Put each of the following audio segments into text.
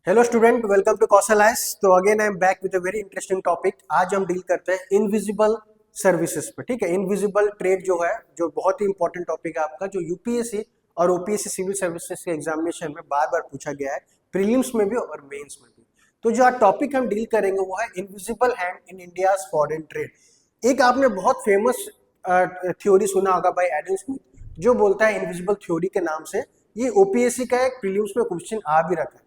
Hello student, welcome to Kaushal आइस। तो again I am back with a very interesting topic. आज हम deal करते हैं इनविजिबल सर्विसेज पे। ठीक है, इनविजिबल ट्रेड जो है, जो बहुत ही इंपॉर्टेंट टॉपिक है आपका, जो यूपीएससी और ओपीएससी सिविल सर्विसेज के एग्जामिनेशन में बार बार पूछा गया है, प्रीलिम्स में भी और मेंस में भी। तो जो आज टॉपिक हम डील करेंगे वो है invisible hand in India's foreign trade. एक आपने बहुत फेमस थ्योरी सुना होगा बाय एडम स्मिथ, जो बोलता है इनविजिबल थ्योरी के नाम से। ये ओपीएससी का एक प्रीलिम्स में क्वेश्चन आ भी रखा है।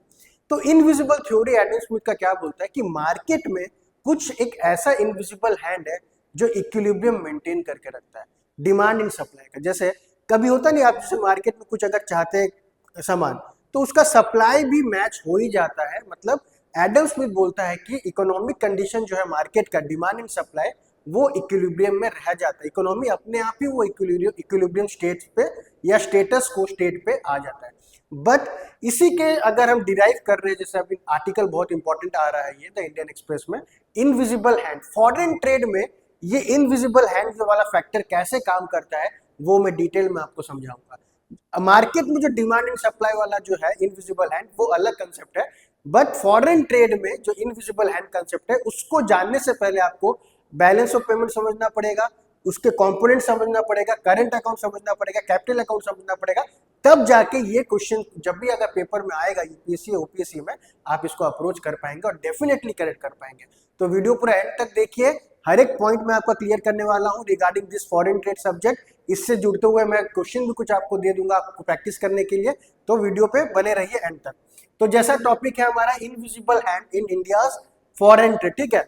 तो इनविजिबल थ्योरी एडम स्मिथ का क्या बोलता है कि मार्केट में कुछ एक ऐसा इनविजिबल हैंड है जो इक्विलिब्रियम मेंटेन करके रखता है डिमांड एंड सप्लाई का। जैसे कभी होता नहीं, आप जैसे मार्केट में कुछ अगर चाहते हैं सामान, तो उसका सप्लाई भी मैच हो ही जाता है। मतलब एडम स्मिथ बोलता है कि इकोनॉमिक कंडीशन जो है मार्केट का, डिमांड एंड सप्लाई, वो इक्विलिब्रियम में रह जाता है। इकोनॉमी अपने आप ही वो इक्विलिब्रियम स्टेट पे या स्टेटस को स्टेट पे आ जाता है। बट इसी के अगर हम डिराइव कर रहे हैं, जैसे अभी आर्टिकल बहुत इंपॉर्टेंट आ रहा है ये द इंडियन एक्सप्रेस में, इनविजिबल हैंड फॉरेन ट्रेड में, ये इनविजिबल हैंड वाला फैक्टर कैसे काम करता है वो मैं डिटेल में आपको समझाऊंगा। मार्केट में जो डिमांड एंड सप्लाई वाला जो है इनविजिबल हैंड, वो अलग कंसेप्ट है। बट फॉरेन ट्रेड में जो इनविजिबल हैंड कंसेप्ट है, उसको जानने से पहले आपको बैलेंस ऑफ पेमेंट समझना पड़ेगा, उसके कंपोनेंट समझना पड़ेगा, करंट अकाउंट समझना पड़ेगा, कैपिटल अकाउंट समझना पड़ेगा। तब जाके ये क्वेश्चन जब भी अगर पेपर में आएगा यूपीएससी ओपीएससी में, आप इसको अप्रोच कर पाएंगे और डेफिनेटली करेक्ट कर पाएंगे। तो वीडियो पूरा एंड तक देखिए, हर एक पॉइंट मैं आपका क्लियर करने वाला हूं regarding this foreign trade subject. इससे जुड़ते हुए मैं क्वेश्चन भी कुछ आपको दे दूंगा आपको प्रैक्टिस करने के लिए। तो वीडियो पे बने रहिए एंड तक। तो जैसा टॉपिक है हमारा invisible hand in India's foreign trade. ठीक है,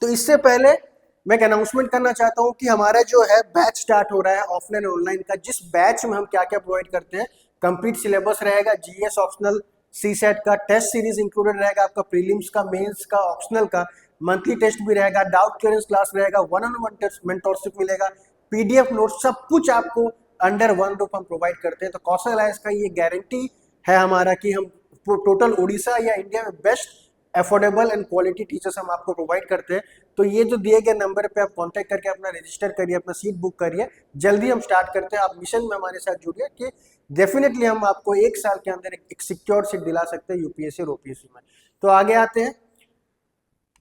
तो इससे पहले मैं एक अनाउंसमेंट करना चाहता हूं कि हमारा जो है बैच स्टार्ट हो रहा है ऑफलाइन ऑनलाइन का, जिस बैच में हम क्या क्या प्रोवाइड करते हैं। कंप्लीट सिलेबस रहेगा, जीएस ऑप्शनल, सी सेट का टेस्ट सीरीज इंक्लूडेड रहेगा, आपका प्रीलिम्स का, मेंस का, ऑप्शनल का, मंथली टेस्ट भी रहेगा, डाउट क्लियरेंस क्लास रहेगा, वन ऑन वन मेंटोरशिप मिलेगा, पीडीएफ नोट्स, सब कुछ आपको अंडर वन रूप हम प्रोवाइड करते हैं। तो कौशल आइस का ये गारंटी है हमारा कि हम टोटल उड़ीसा या इंडिया में best affordable and quality teachers हम आपको प्रोवाइड करते हैं। तो ये जो दिए गए नंबर पे आप कांटेक्ट करके अपना रजिस्टर करिए, अपना सीट बुक करिए। जल्दी हम स्टार्ट करते हैं, आप मिशन में हमारे साथ जुड़िए कि डेफिनेटली हम आपको एक साल के अंदर एक सिक्योर सीट दिला सकते हैं यूपीएससी और ओपीएससी में। तो आगे आते हैं।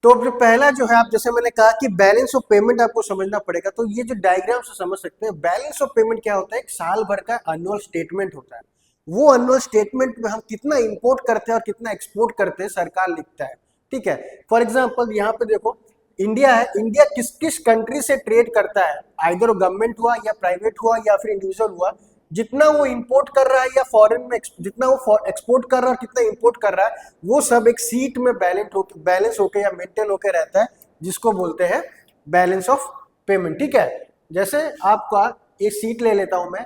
तो जो पहला जो है, आप जैसे मैंने कहा कि बैलेंस ऑफ पेमेंट आपको समझना पड़ेगा। तो ये जो डायग्राम से समझ सकते हैं, बैलेंस ऑफ पेमेंट क्या होता है, एक साल भर का एनुअल स्टेटमेंट होता है। वो एनुअल स्टेटमेंट में हम कितना इंपोर्ट करते हैं और कितना एक्सपोर्ट करते हैं, सरकार लिखता है। ठीक है, फॉर एग्जाम्पल यहाँ पे देखो, इंडिया है, इंडिया किस किस कंट्री से ट्रेड करता है, आइदर गवर्नमेंट हुआ या प्राइवेट हुआ या फिर इंडिविजुअल हुआ, जितना वो इंपोर्ट कर रहा है या फॉरेन में जितना वो एक्सपोर्ट कर रहा है और कितना इंपोर्ट कर रहा है, वो सब एक सीट में बैलेंस होके या मेंटेन होके रहता है, जिसको बोलते हैं बैलेंस ऑफ पेमेंट। ठीक है, जैसे आपका एक सीट ले लेता हूं मैं,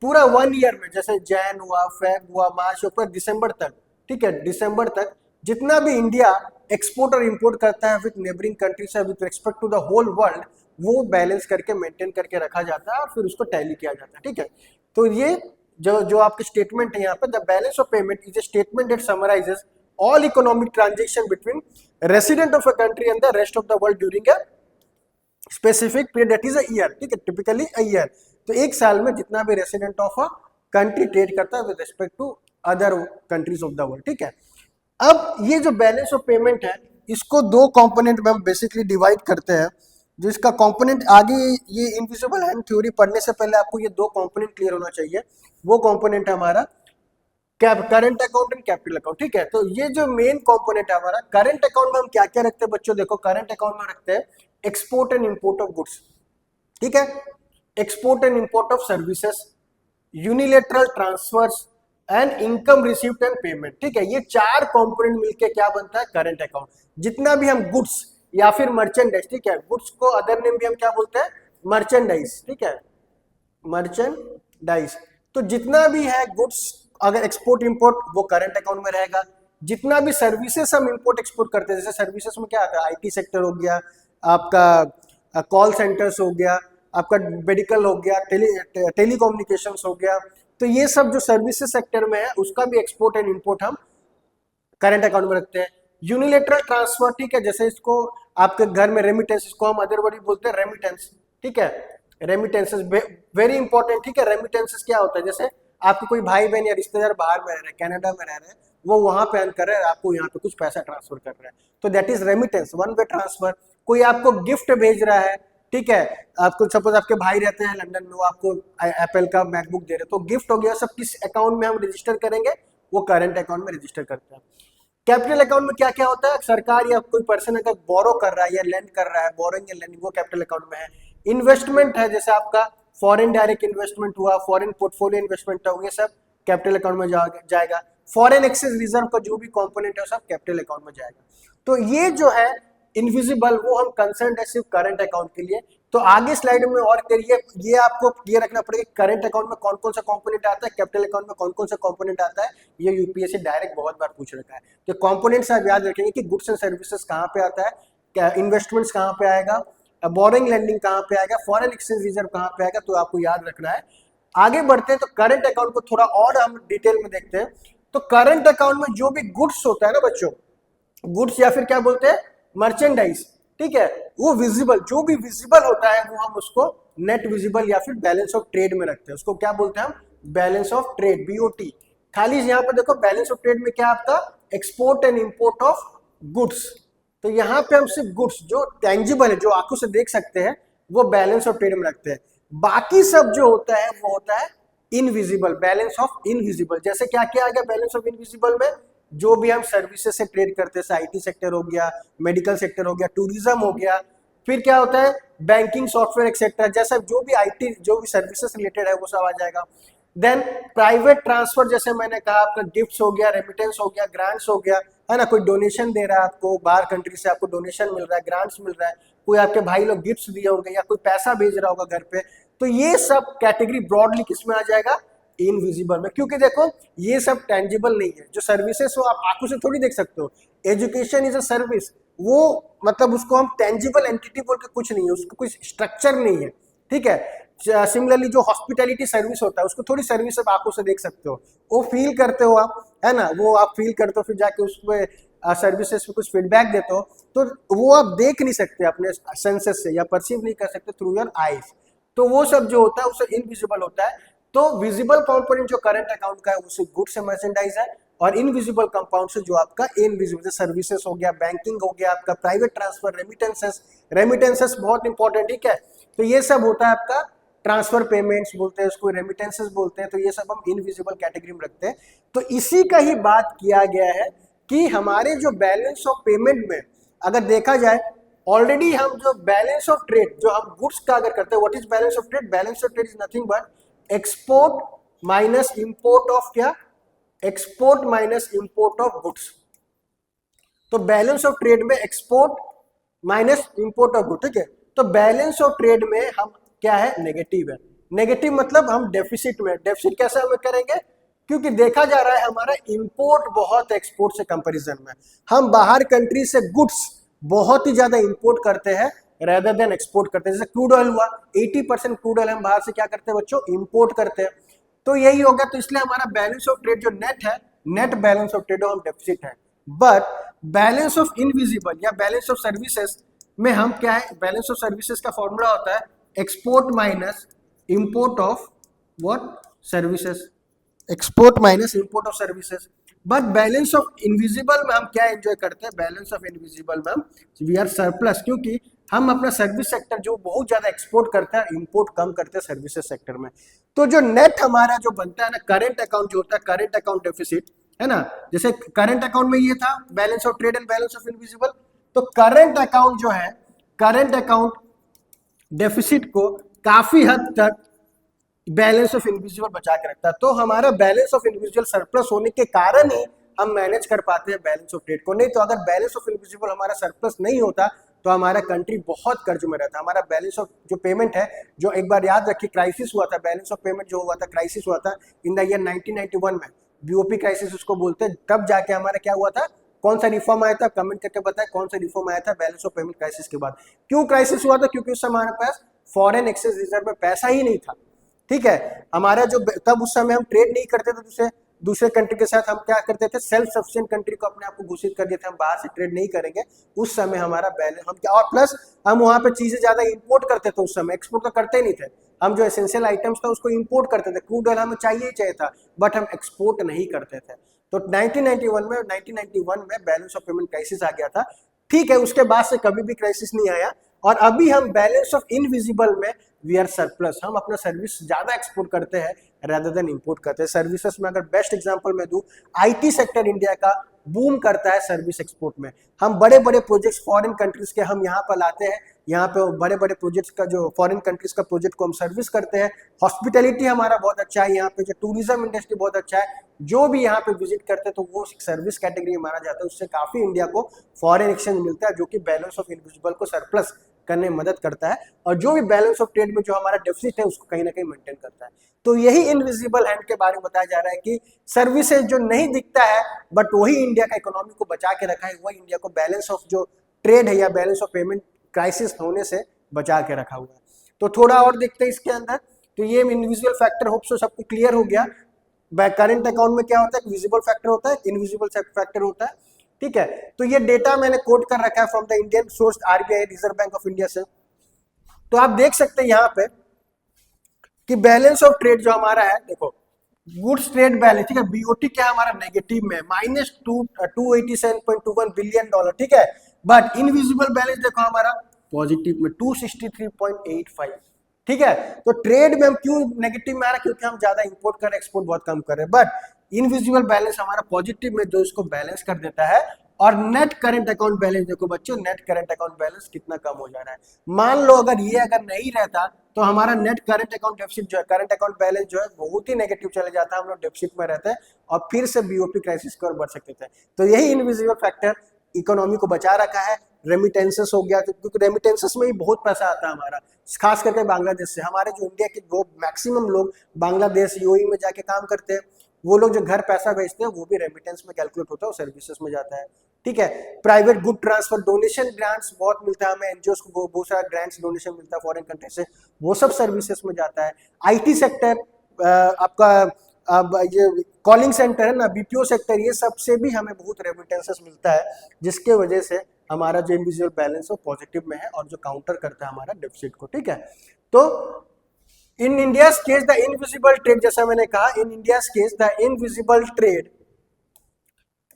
पूरा 1 ईयर में, जैसे जैन हुआ, फेब हुआ, मार्च हुआ, दिसंबर तक। ठीक है, दिसंबर तक जितना भी इंडिया एक्सपोर्ट और इंपोर्ट करता है with neighbouring countries with respect to the whole world, वो बैलेंस करके मेंटेन करके रखा जाता है और फिर उसको टैली किया जाता है। ठीक है, तो ये जो जो आपके स्टेटमेंट है यहाँ पे, the balance of payment is a statement that summarises all economic transaction between resident of a country and the rest of the world during a specific period, that is a year. ठीक है, typically a year. तो एक साल में जितना भी resident of a country trade करता है with respect to other countries of the world. ठीक है, अब ये जो बैलेंस ऑफ पेमेंट है, इसको दो कंपोनेंट में हम बेसिकली डिवाइड करते हैं। जो इसका कंपोनेंट, आगे ये इनविजिबल हैंड थ्योरी पढ़ने से पहले आपको ये दो कंपोनेंट क्लियर होना चाहिए। वो कंपोनेंट है हमारा current account and capital account. ठीक है, तो ये जो मेन कंपोनेंट है हमारा करंट अकाउंट में, हम क्या क्या रखते हैं बच्चों, देखो करंट अकाउंट में रखते हैं export and import of goods. ठीक है, export and import of services, unilateral transfers and income received and payment. ठीक है, ये चार कंपोनेंट मिलके क्या बनता है, करंट अकाउंट। जितना भी हम गुड्स या फिर मर्चेंडाइज, ठीक है, गुड्स को अदर नेम भी हम क्या बोलते हैं, मर्चेंडाइज। ठीक है, मर्चेंडाइज। तो जितना भी है गुड्स, अगर एक्सपोर्ट इंपोर्ट, वो करंट अकाउंट में रहेगा। जितना भी सर्विसेज हम इंपोर्ट एक्सपोर्ट करते हैं, जैसे सर्विसेज में क्या आता है, आईटी सेक्टर हो गया, आपका कॉल सेंटर्स हो गया, आपका मेडिकल हो गया, टेलीकम्युनिकेशंस हो गया, तो ये सब जो सर्विसेज सेक्टर में है, उसका भी एक्सपोर्ट एंड इंपोर्ट हम करंट अकाउंट में रखते हैं। यूनिलेटरल ट्रांसफर, ठीक है, जैसे इसको आपके घर में रेमिटेंस, इसको हम अदर वर्ड बोलते हैं रेमिटेंस। ठीक है, रेमिटेंसेस वेरी इंपॉर्टेंट। ठीक है, रेमिटेंसेस क्या होता है, जैसे आपके कोई भाई बहन या रिश्तेदार बाहर में रह रहे हैं, कनाडा में रह रहे हैं, वो वहां पे अर्न कर रहा है, आपको यहाँ पे कुछ पैसा ट्रांसफर कर रहा है, तो that is remittance, one way transfer. कोई आपको गिफ्ट भेज रहा है, ठीक है, आपको सपोज आपके भाई रहते हैं लंदन में, वो आपको एप्पल का मैकबुक दे रहे, तो गिफ्ट हो गया, सब किस अकाउंट में हम रजिस्टर करेंगे, वो करंट अकाउंट में रजिस्टर करते हैं। कैपिटल अकाउंट में क्या क्या होता है, सरकार या कोई पर्सन अगर बोरो कर रहा है या लेंड कर रहा है, बोरोइंग या लेंडिंग, वो कैपिटल अकाउंट में है। इन्वेस्टमेंट है, जैसे आपका फॉरेन डायरेक्ट इन्वेस्टमेंट हुआ, फॉरेन पोर्टफोलियो इन्वेस्टमेंट हुआ, ये सब कैपिटल अकाउंट में जाएगा। फॉरेन एक्सचेंज रिजर्व का जो भी कंपोनेंट है, सब कैपिटल अकाउंट में जाएगा। तो ये जो है इनविजिबल, वो हम कंसर्न है सिर्फ करंट अकाउंट के लिए। तो आगे स्लाइड में और करिए, ये आपको क्लियर रखना पड़ेगा करंट अकाउंट में कौन कौन सा कंपोनेंट आता है, कैपिटल अकाउंट में कौन कौन सा कंपोनेंट आता है, ये यूपीएससी डायरेक्ट बहुत बार पूछ रखा है। तो कंपोनेंट्स आप याद रखेंगे कि गुड्स एंड सर्विसेज कहाँ पे आता है, इन्वेस्टमेंट्स कहाँ पे आएगा, बोरिंग लैंडिंग कहाँ पे आएगा, फॉरेन एक्सचेंज रिजर्व कहाँ पे आएगा, तो आपको याद रखना है। आगे बढ़ते हैं तो करंट अकाउंट को थोड़ा और हम डिटेल में देखते हैं। तो करंट अकाउंट में जो भी गुड्स होता है ना बच्चों, गुड्स या फिर क्या बोलते हैं मर्चेंडाइज, ठीक है, वो विजिबल, जो भी विजिबल होता है वो हम उसको नेट विजिबल या फिर बैलेंस ऑफ ट्रेड में रखते हैं, उसको क्या बोलते हैं हम, बैलेंस ऑफ ट्रेड, बीओटी। खाली यहाँ पे देखो बैलेंस ऑफ ट्रेड में क्या आपका export and import of goods, तो यहाँ पे हम सिर्फ गुड्स जो टेंजिबल है, जो आंखों से देख सकते हैं, वो बैलेंस ऑफ ट्रेड में रखते हैं। बाकी सब जो होता है वो होता है इनविजिबल, बैलेंस ऑफ इनविजिबल। जैसे क्या क्या आ गया बैलेंस ऑफ इनविजिबल में, जो भी हम सर्विसेज से ट्रेड करते हैं, आईटी सेक्टर हो गया, मेडिकल सेक्टर हो गया, टूरिज्म हो गया, फिर क्या होता है बैंकिंग, सॉफ्टवेयर एक्सेट्रा, जैसा जो भी आईटी जो भी सर्विसेज रिलेटेड है वो सब आ जाएगा। देन प्राइवेट ट्रांसफर, जैसे मैंने कहा आपका गिफ्ट्स हो गया, रेमिटेंस हो गया, ग्रांट्स हो गया, है ना, कोई डोनेशन दे रहा है आपको, बाहर कंट्री से आपको डोनेशन मिल रहा है, ग्रांट्स मिल रहा है, कोई आपके भाई लोग गिफ्ट्स दिए होंगे या कोई पैसा भेज रहा होगा घर पे, तो ये सब कैटेगरी ब्रॉडली किसमें आ जाएगा, इनविजिबल में। क्योंकि देखो ये सब टेंजिबल नहीं है, जो सर्विसेज हो आप आंखों से थोड़ी देख सकते हो, एजुकेशन इज अ सर्विस, वो मतलब उसको हम टेंजिबल एंटिटी बोल के कुछ नहीं है, उसको कोई स्ट्रक्चर नहीं है, ठीक है। सिमिलरली जो हॉस्पिटैलिटी सर्विस होता है, उसको थोड़ी सर्विस आप आंखों से देख सकते हो, वो फील करते हो आप, है ना, वो आप फील करते हो, फिर जाके उसमें सर्विसेज पे कुछ फीडबैक देते हो, तो वो आप देख नहीं सकते अपने सेंसेस से या परसीव नहीं कर सकते थ्रू योर आईज, तो वो सब जो होता है उससे इनविजिबल होता है। तो विजिबल कंपोनेंट जो करंट अकाउंट का है वो गुड्स एंड मर्चेंडाइज है, और इनविजिबल कंपाउंड से जो आपका इनविजिबल सर्विसेज हो गया, बैंकिंग हो गया, आपका प्राइवेट ट्रांसफर, रेमिटेंसेस, रेमिटेंसेस बहुत इंपॉर्टेंट, ठीक है, तो ये सब होता है आपका ट्रांसफर पेमेंट्स बोलते हैं उसको, रेमिटेंसेस बोलते हैं, तो ये सब हम इनविजिबल कैटेगरी में रखते हैं। तो इसी का ही बात किया गया है कि हमारे जो बैलेंस ऑफ पेमेंट में अगर देखा जाए, ऑलरेडी हम जो बैलेंस ऑफ ट्रेड जो हम गुड्स का अगर करते हैं, what is balance of trade, balance of trade is nothing but export minus import of क्या, export minus import of goods. तो बैलेंस ऑफ ट्रेड में export minus import of good, ठीक है, तो बैलेंस ऑफ ट्रेड में हम क्या है, नेगेटिव है। नेगेटिव मतलब हम डेफिसिट में, डेफिसिट कैसे हम करेंगे, क्योंकि देखा जा रहा है हमारा इंपोर्ट बहुत एक्सपोर्ट से कंपैरिजन में, हम बाहर कंट्री से गुड्स बहुत ही ज्यादा इंपोर्ट करते हैं रेदर देन एक्सपोर्ट करते हैं। जैसे क्रूड ऑयल हुआ, 80% क्रूड ऑयल हम बाहर से क्या करते हैं बच्चों, इंपोर्ट करते हैं, तो यही होगा। तो इसलिए हमारा बैलेंस ऑफ ट्रेड जो नेट है, नेट बैलेंस ऑफ ट्रेड हम डेफिसिट है। बट बैलेंस ऑफ इनविजिबल या बैलेंस ऑफ सर्विसेज में हम क्या है, बैलेंस ऑफ सर्विसेज का फॉर्मूला होता है export minus import of what, services, export minus import of services. But balance of invisible में हम क्या एंजॉय करते हैं, बैलेंस ऑफ इनविजिबल में हम वी आर सरप्लस, क्योंकि हम अपना सर्विस सेक्टर जो बहुत ज्यादा एक्सपोर्ट करता है, इंपोर्ट कम करते हैं सर्विसेज सेक्टर में। तो जो नेट हमारा जो बनता है ना, करंट अकाउंट जो होता है, करंट अकाउंट डेफिसिट है ना, जैसे करंट अकाउंट में ये था balance of trade and balance of invisible, तो करंट अकाउंट जो है, करंट अकाउंट डेफिसिट को काफी हद तक बैलेंस ऑफ इनविजिबल बचा के रखता है। तो हमारा बैलेंस ऑफ इनविजिबल सरप्लस होने के कारण ही हम मैनेज कर पाते हैं बैलेंस ऑफ ट्रेड को, नहीं तो अगर बैलेंस ऑफ इनविजिबल हमारा सरप्लस नहीं होता तो हमारा कंट्री बहुत कर्ज में रहता। हमारा बैलेंस ऑफ जो पेमेंट है, जो एक बार याद रखिए क्राइसिस हुआ था, बैलेंस ऑफ पेमेंट जो हुआ था, क्राइसिस हुआ था इन द ईयर 1991 में, बीओपी क्राइसिस उसको बोलते हैं, तब जाके हमारा क्या हुआ था, कौन सा रिफॉर्म आया था, कमेंट करके बताएं कौन सा रिफॉर्म आया था बैलेंस ऑफ पेमेंट क्राइसिस के बाद। क्यों क्राइसिस हुआ था, क्योंकि उस समय हमारे पास फॉरेन एक्सचेंज रिजर्व में पैसा ही नहीं था, ठीक है, हमारा जो तब उस समय हम ट्रेड नहीं करते थे दूसरे कंट्री के साथ, हम क्या करते थे, सेल्फ सफिशिएंट कंट्री को अपने आप को घोषित कर दिए थे, हम बाहर से ट्रेड नहीं करेंगे। उस समय हमारा बैलेंस हम क्या, और प्लस हम वहां पे चीजें ज्यादा इंपोर्ट करते थे, उस समय एक्सपोर्ट तो करते ही नहीं थे, हम जो एसेंशियल आइटम्स था उसको इंपोर्ट करते थे, क्रूड ऑयल हमें चाहिए ही चाहिए था, बट हम एक्सपोर्ट नहीं करते थे। तो 1991 में बैलेंस ऑफ पेमेंट क्राइसिस आ गया था, ठीक है। उसके बाद से कभी भी क्राइसिस नहीं आया, और अभी हम बैलेंस ऑफ इनविजिबल में वी आर सरप्लस। हम अपना सर्विस ज्यादा एक्सपोर्ट करते हैं rather देन इंपोर्ट करते हैं। सर्विसेज में अगर बेस्ट एग्जांपल मैं दूं, आईटी सेक्टर इंडिया का बूम करता है सर्विस एक्सपोर्ट में। हम बड़े बड़े प्रोजेक्ट्स फॉरेन कंट्रीज के हम यहाँ पर लाते हैं, यहाँ पे बड़े बड़े प्रोजेक्ट्स का जो फॉरेन कंट्रीज का प्रोजेक्ट को हम सर्विस करते हैं। हॉस्पिटैलिटी हमारा बहुत अच्छा है यहाँ पे, जो टूरिज्म इंडस्ट्री बहुत अच्छा है, जो भी यहाँ पे विजिट करते हैं तो वो सर्विस कैटेगरी माना जाता है। उससे काफी इंडिया को फॉरेन एक्सचेंज मिलता है, जो कि बैलेंस ऑफ इनविजिबल को सरप्लस करने में मदद करता है, और जो भी बैलेंस ऑफ ट्रेड में जो हमारा डेफिसिट है उसको कहीं ना कहीं मेंटेन करता है। तो यही इनविजिबल हैंड के बारे में बताया जा रहा है कि सर्विसेज जो नहीं दिखता है बट वही इंडिया का इकोनॉमी को बचा के रखा है, वही इंडिया को बैलेंस ऑफ जो ट्रेड है या बैलेंस ऑफ पेमेंट क्राइसिस होने से बचा के रखा हुआ है। तो थोड़ा और देखते हैं इसके अंदर। तो ये इनविजिबल फैक्टर होप सो सबको क्लियर हो गया। करंट अकाउंट में क्या होता है, विजिबल फैक्टर होता है, इनविजिबल फैक्टर होता है, ठीक है। तो ये डेटा मैंने कोट कर रखा है from the Indian source RBI reserve bank of India से। तो आप देख सकते हैं यहाँ पे कि बैलेंस ऑफ ट्रेड जो हमारा है, देखो गुड्स ट्रेड बैलेंस, ठीक है, बीओटी क्या हमारा नेगेटिव में -287.21 बिलियन डॉलर, ठीक है। बट इनविजिबल बैलेंस देखो हमारा पॉजिटिव में 263.85, ठीक है। तो ट्रेड में हम क्यों नेगेटिव में आ रहा है, क्योंकि हम ज्यादा इंपोर्ट कर रहे हैं, एक्सपोर्ट बहुत कम कर रहे हैं। बट इनविजिबल बैलेंस हमारा पॉजिटिव में जो इसको बैलेंस कर देता है। और नेट करंट अकाउंट बैलेंस देखो बच्चों, नेट करंट अकाउंट बैलेंस कितना कम हो जा रहा है। मान लो अगर ये अगर नहीं रहता तो हमारा नेट करंट अकाउंट डेफिसिट जो है, करंट अकाउंट बैलेंस जो है बहुत ही नेगेटिव चले जाता है, हम लोग डेफिसिट में रहते हैं और फिर से बीओपी क्राइसिस की ओर बढ़ सकते थे। तो यही इनविजिबल फैक्टर इकोनॉमी को बचा रखा है। रेमिटेंसेस हो गया, क्योंकि रेमिटेंसेस में ही बहुत पैसा आता है हमारा, खास करके बांग्लादेश से। हमारे जो इंडिया के वो मैक्सिमम लोग बांग्लादेश यूएई में जाके काम करते हैं, वो लोग जो घर पैसा भेजते हैं वो भी रेमिटेंस में कैलकुलेट होता है और सर्विसेज में जाता है, ठीक है। Private good transfer, donation grants बहुत मिलता है हमें, एनजीओ को बहुत सारा ग्रांट्स डोनेशन मिलता है फॉरेन कंट्री से, वो सब सर्विसेज में जाता है। आईटी सेक्टर आपका, अब ये कॉलिंग सेंटर है ना, बीपीओ सेक्टर, ये सबसे भी हमें बहुत रेमिटेंसेस मिलता है, जिसके वजह से हमारा जो इनविजिबल बैलेंस है पॉजिटिव में है और जो काउंटर करता है हमारा डेफिसिट को, ठीक है। तो in India case the invisible trade, जैसा मैंने कहा, in India case the invisible trade,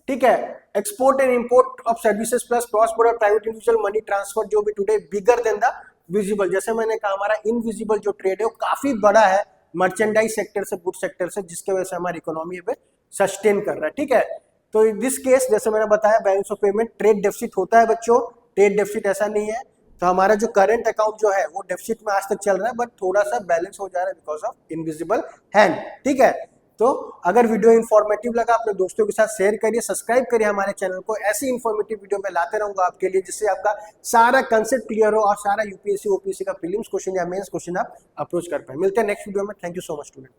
ठीक है, export and import of services plus cross border private individual money transfer जो भी today bigger than the visible. जैसे मैंने कहा हमारा इनविजिबल जो ट्रेड है वो काफी बड़ा है मर्चेंडाइज सेक्टर से, गुड सेक्टर से, जिसके वजह से हमारी इकोनॉमी पे सस्टेन कर रहा है, ठीक है। तो इन दिस केस जैसे मैंने बताया balance of payment trade deficit होता है बच्चों, ट्रेड डेफिसिट ऐसा नहीं है। तो हमारा जो करंट अकाउंट जो है वो डेफिसिट में आज तक चल रहा है, बट थोड़ा सा बैलेंस हो जा रहा है बिकॉज ऑफ इनविजिबल हैंड, ठीक है। तो अगर वीडियो इन्फॉर्मेटिव लगा अपने दोस्तों के साथ शेयर करिए, सब्सक्राइब करिए हमारे चैनल को। ऐसी इन्फॉर्मेटिव वीडियो मैं लाते रहूंगा आपके लिए, जिससे आपका सारा कंसेप्ट क्लियर हो और सारा यूपीएससी ओपीएससी का प्रीलिम्स क्वेश्चन या मेंस क्वेश्चन आप अप्रोच कर पाए। मिलते हैं नेक्स्ट वीडियो में। Thank you so much student.